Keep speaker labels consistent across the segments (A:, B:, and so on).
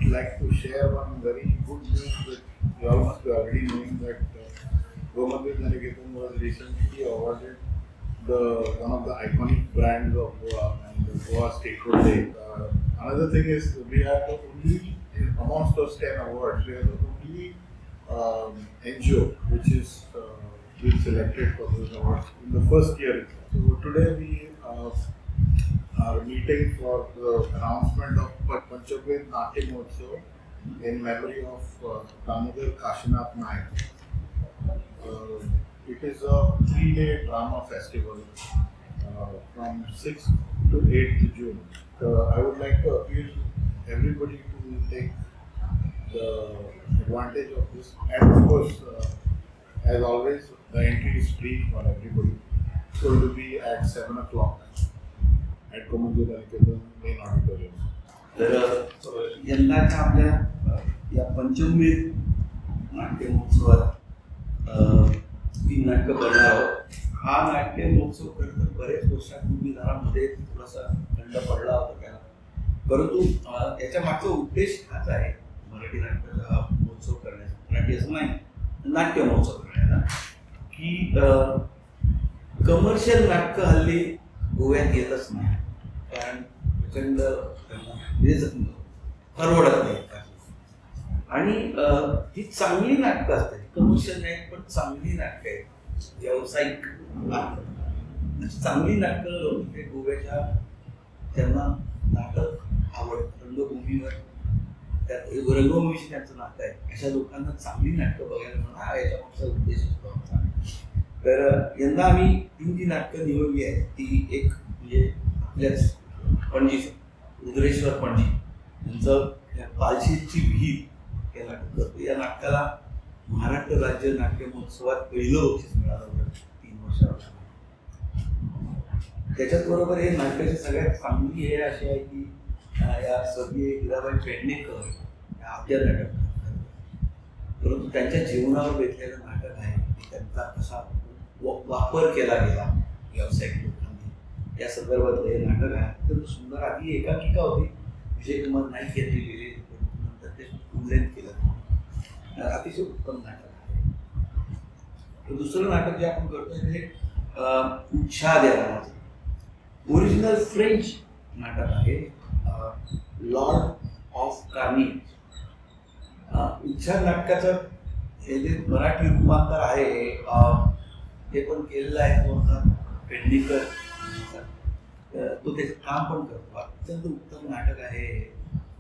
A: like to share one very good news that you all must be already knowing that Gomandir Naliketan was recently awarded one of the iconic brands of Goa and the Goa Statehood Day. Another thing is we are the only, amongst those 10 awards, we are the only NGO which is being selected for those awards in the first year. So today we are meeting for the announcement of Panchabhed Natya Mahotsav in memory of Damodar Kashinath Naik. It is a 3-day drama festival from 6th to 8th June. I would like to appeal to everybody to take the advantage of this, and of course, as always, the entry is free for everybody. So it will be at 7 o'clock at Gomandir Naliketan main auditorium.
B: तर यंदाच्या आपल्या या पंचमवेद नाट्य महोत्सवात 3 नाटकं करणार आहोत. हा नाट्य महोत्सव खरं तर बरेच वर्षांपूर्वी मध्ये थोडासा खंड पडला होता त्याला, परंतु याच्या मागचा उद्देश हाच आहे मराठी नाट्याचा हा महोत्सव करण्याचा. मराठी असं नाही, नाट्य महोत्सव करण्याचा की कमर्शियल नाटकं हल्ली गोव्यात येतच नाही, कारण प्रचंड परवडत नाही. आणि ही चांगली नाटकं असतात, कमर्शियल नाही पण चांगली नाटकं आहेत, व्यावसायिक चांगली नाटकं ते गोव्याच्या त्यांना नाटक आवडतं, रंगभूमीवर त्यात रंगभूमीशी त्यांचं नातं आहे, अशा लोकांना चांगली नाटकं बघायला म्हणा याच्या मागचा उद्देश होता. तर यंदा आम्ही 3 जी नाटकं निवडली आहेत. ती एक म्हणजे आपल्याच पणजी रुद्रेश्वर पणजी यांचं पालशीची विहीर हे नाटक करतो. या नाटकाला महाराष्ट्र राज्य नाट्य महोत्सवात पहिलं बक्षीस मिळालं होतं 3 वर्षावर. त्याच्याच बरोबर हे नाटकाची सगळ्यात चांगली हे अशी आहे की या स्वर्गीय हिराबाई पेडणेकर या आपल्या नाटक, परंतु त्यांच्या जीवनावर बेतलेलं नाटक आहे की त्यांचा कसा वापर केला गेला व्यावसायिक लोकांनी, या संदर्भातलं हे नाटक आहे. अत्यंत सुंदर. आधी एकांकिका होती विजय कुमार नाईक यांनी लिहिलेली, नंतर ते उल्लेख केलं. अतिशय उत्तम नाटक आहे. तर दुसरं नाटक जे आपण करतोय ते उच्छाद या नावाचं ओरिजिनल फ्रेंच नाटक आहे, लॉर्ड ऑफ कार्निवल. उच्छाद नाटकाचं हे जे मराठी रूपांतर आहे ते पण केलेलं आहे पेडणेकर, तो त्याचं काम पण करतो. अत्यंत उत्तम नाटक आहे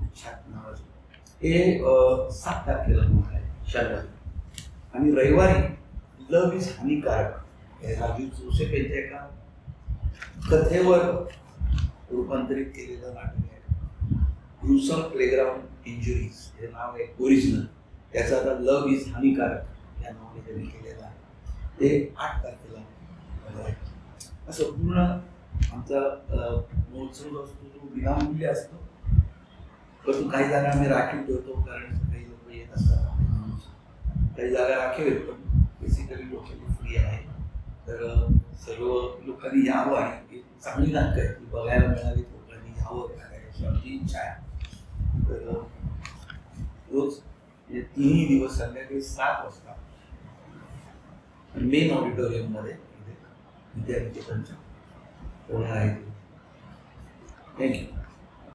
B: उच्छाद नावाचं. हे 7 तारखेला होणार आहे शनिवारी. आणि रविवारी लव्ह इज हानिकारक हे राजीव जोसेफ यांच्या एका कथेवर रूपांतरित केलेलं नाटक आहे. ग्रुसम प्लेग्राउंड इंजुरीज हे नाव आहे ओरिजिनल, त्याचं आता लव्ह इज हानिकारक या नावाने त्यांनी केलेलं आहे. ते 8 तारखेला आहे. असं पूर्ण आमचा महोत्सव असतो तो विनामूल्य असतो, परंतु काही जागा आम्ही राखीव ठेवतो कारण काही लोक येत असतात. काही जागा राखीव आहेत पण बेसिकली लोकांनी फ्री आहे. तर सर्व लोकांनी यावं आणि चांगली नाटकं आहेत ती बघायला मिळाली, लोकांनी यावं अशी आमची इच्छा आहे. तर रोज 3 दिवस संध्याकाळी 7 वाजता मेन ऑडिटोरियम मध्ये विद्यार्थी त्यांच्या आहे. थँक्यू.